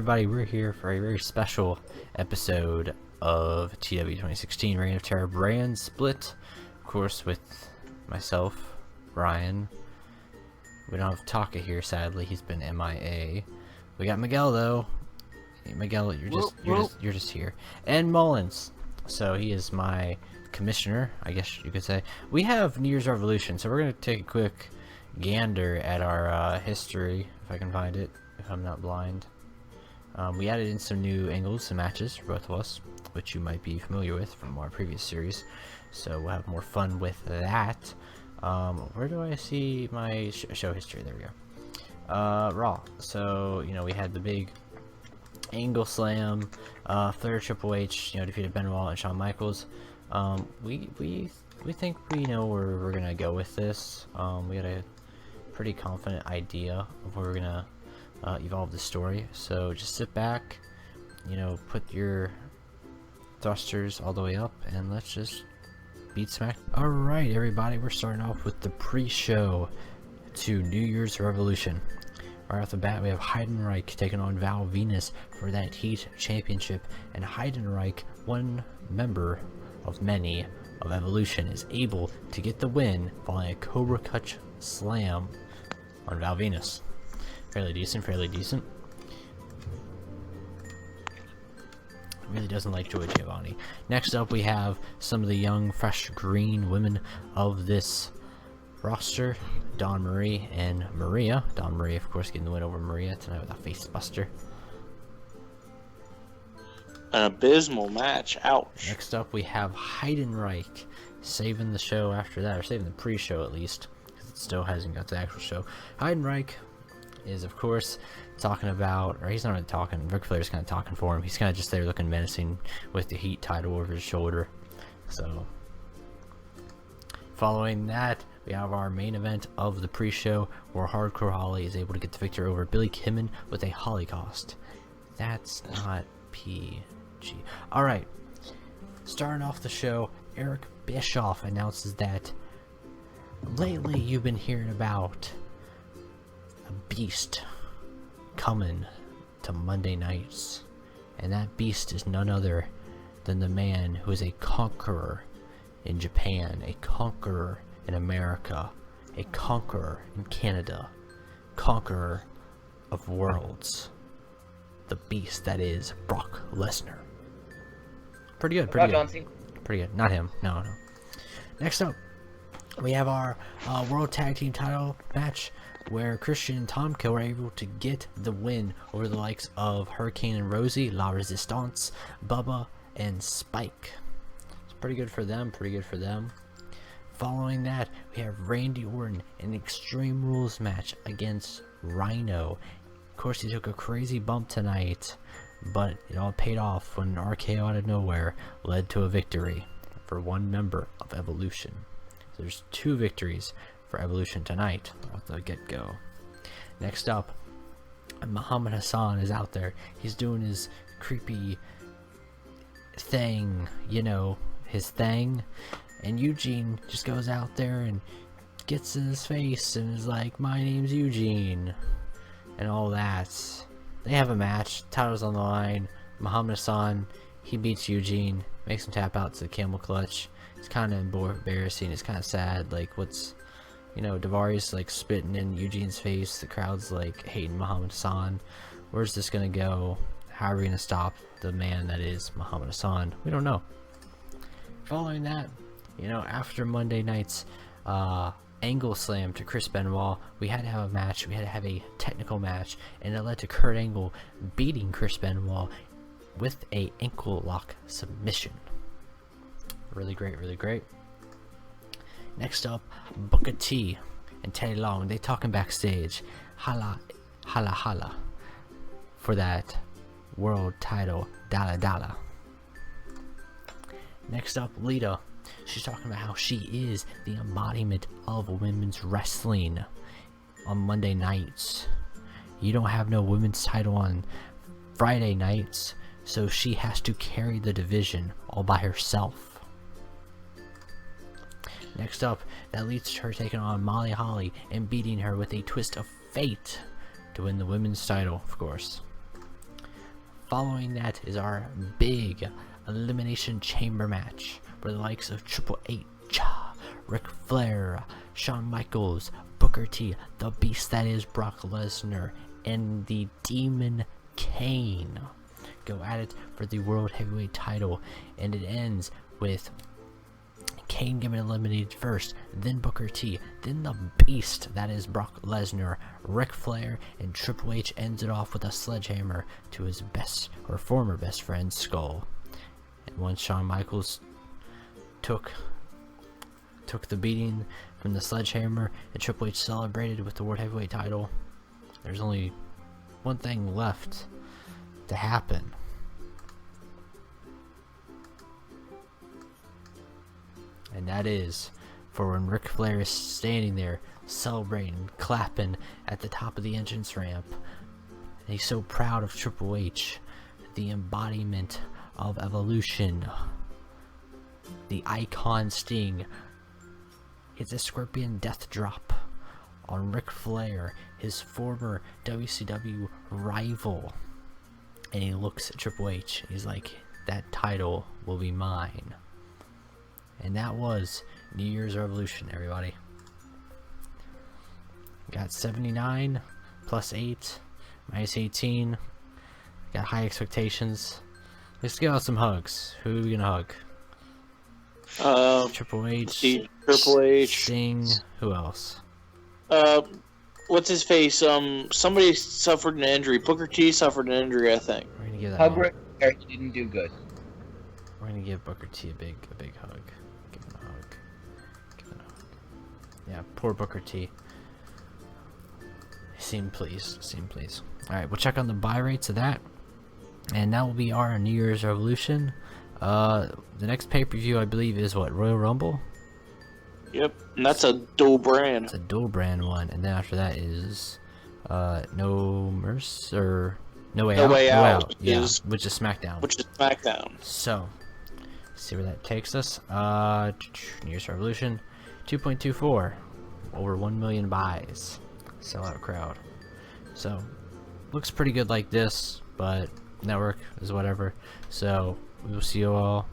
everybody, we're here for a very special episode of TEW 2016 Reign of Terror brand split, of course, with myself, Ryan. We don't have Taka here, sadly. He's been MIA. We got Miguel though. Hey, Miguel, you're just here, and Mullins. So he is my commissioner, I guess you could say. We have New Year's Revolution, so we're gonna take a quick gander at our history, if I can find it, if I'm not blind. We added in some new angles, some matches for both of us, which you might be familiar with from our previous series. So we'll have more fun with that. Where do I see my show history? There we go. Raw. So, you know, we had the big angle slam, Flair Triple H, you know, defeated Benoit and Shawn Michaels. We think we know where we're gonna go with this. We had a pretty confident idea of where we're gonna evolve the story. So just sit back, you know, put your thrusters all the way up, and let's just beat smack. All right, everybody, we're starting off with the pre-show to New Year's Revolution. Right off the bat, we have Heidenreich taking on Val Venus for that Heat Championship, and Heidenreich, one member of many of Evolution, is able to get the win following a Cobra Clutch slam on Val Venus. Fairly decent, fairly decent. Really doesn't like Joey Giovanni. Next up, we have some of the young, fresh, green women of this roster. Dawn Marie and Maria. Dawn Marie, of course, getting the win over Maria tonight with a face buster. An abysmal match. Ouch. Next up, we have Heidenreich saving the show after that, or saving the pre-show at least, because it still hasn't got the actual show. Heidenreich is, of course, talking about, or he's not really talking, Ric Flair's kind of talking for him. He's kind of just there looking menacing with the Heat title over his shoulder. So, following that, we have our main event of the pre-show, where Hardcore Holly is able to get the victory over Billy Kidman with a Holocaust. That's not PG. Alright, starting off the show, Eric Bischoff announces that lately you've been hearing about a beast coming to Monday nights, and that beast is none other than the man who is a conqueror in Japan, a conqueror in America, a conqueror in Canada, conqueror of worlds, the beast that is Brock Lesnar. Pretty good, pretty good. Pretty good. Not him. No. Next up, we have our World Tag Team title match, where Christian and Tomko were able to get the win over the likes of Hurricane and Rosie, La Resistance, Bubba, and Spike. It's pretty good for them, pretty good for them. Following that, we have Randy Orton in an Extreme Rules match against Rhino. Of course, he took a crazy bump tonight, but it all paid off when an RKO out of nowhere led to a victory for one member of Evolution. So there's 2 victories for Evolution tonight off the get-go. Next up, Muhammad Hassan is out there. He's doing his creepy thing, you know, his thing, and Eugene just goes out there and gets in his face and is like, "My name's Eugene," and all that. They have a match, title's on the line. Muhammad Hassan, he beats Eugene, makes him tap out to the camel clutch. It's kind of embarrassing, it's kind of sad, like, what's, you know, Daivari like spitting in Eugene's face, the crowd's like hating Muhammad Hassan. Where's this gonna go? How are we gonna stop the man that is Muhammad Hassan? We don't know. Following that, you know, after Monday night's angle slam to Chris Benoit, we had to have a match, we had to have a technical match, and it led to Kurt Angle beating Chris Benoit with a ankle lock submission. Really great, really great. Next up, Booker T and Teddy Long, they talking backstage. Holla, holla, holla for that world title, Dalla Dalla. Next up, Lita. She's talking about how she is the embodiment of women's wrestling on Monday nights. You don't have no women's title on Friday nights, so she has to carry the division all by herself. Next up, that leads to her taking on Molly Holly and beating her with a twist of fate to win the women's title, of course. Following that is our big Elimination Chamber match, where the likes of Triple H, Ric Flair, Shawn Michaels, Booker T, the Beast that is Brock Lesnar, and the Demon Kane go at it for the World Heavyweight title, and it ends with Kane getting eliminated first, then Booker T, then the Beast that is Brock Lesnar, Ric Flair, and Triple H ends it off with a sledgehammer to his best or former best friend's skull. And once Shawn Michaels took the beating from the sledgehammer and Triple H celebrated with the World Heavyweight title, there's only one thing left to happen. And that is for when Ric Flair is standing there celebrating, clapping at the top of the entrance ramp. And he's so proud of Triple H, the embodiment of evolution. The icon Sting hits a scorpion death drop on Ric Flair, his former WCW rival. And he looks at Triple H. He's like, that title will be mine. And that was New Year's Revolution, everybody. Got 79 plus 8 minus 18. Got high expectations. Let's give out some hugs. Who are we gonna hug? Triple H. Triple H. Sting. Who else? What's his face? Somebody suffered an injury. Booker T suffered an injury, I think. We're gonna give that. Hug Ric Flair, he didn't do good. We're gonna give Booker T a big hug. Give him a hug. Give him a hug. Yeah, poor Booker T. Seem pleased. Alright, we'll check on the buy rates of that. And that will be our New Year's Revolution. The next pay-per-view, I believe, is what? Royal Rumble? Yep, and that's a dual brand. It's a dual brand one. And then after that is No Mercy, or No Way Out. Way Out yeah, is, which is SmackDown. So, see where that takes us. New Year's Revolution 2.24, over 1 million buys, sellout crowd. So looks pretty good like this, but network is whatever. So we will see you all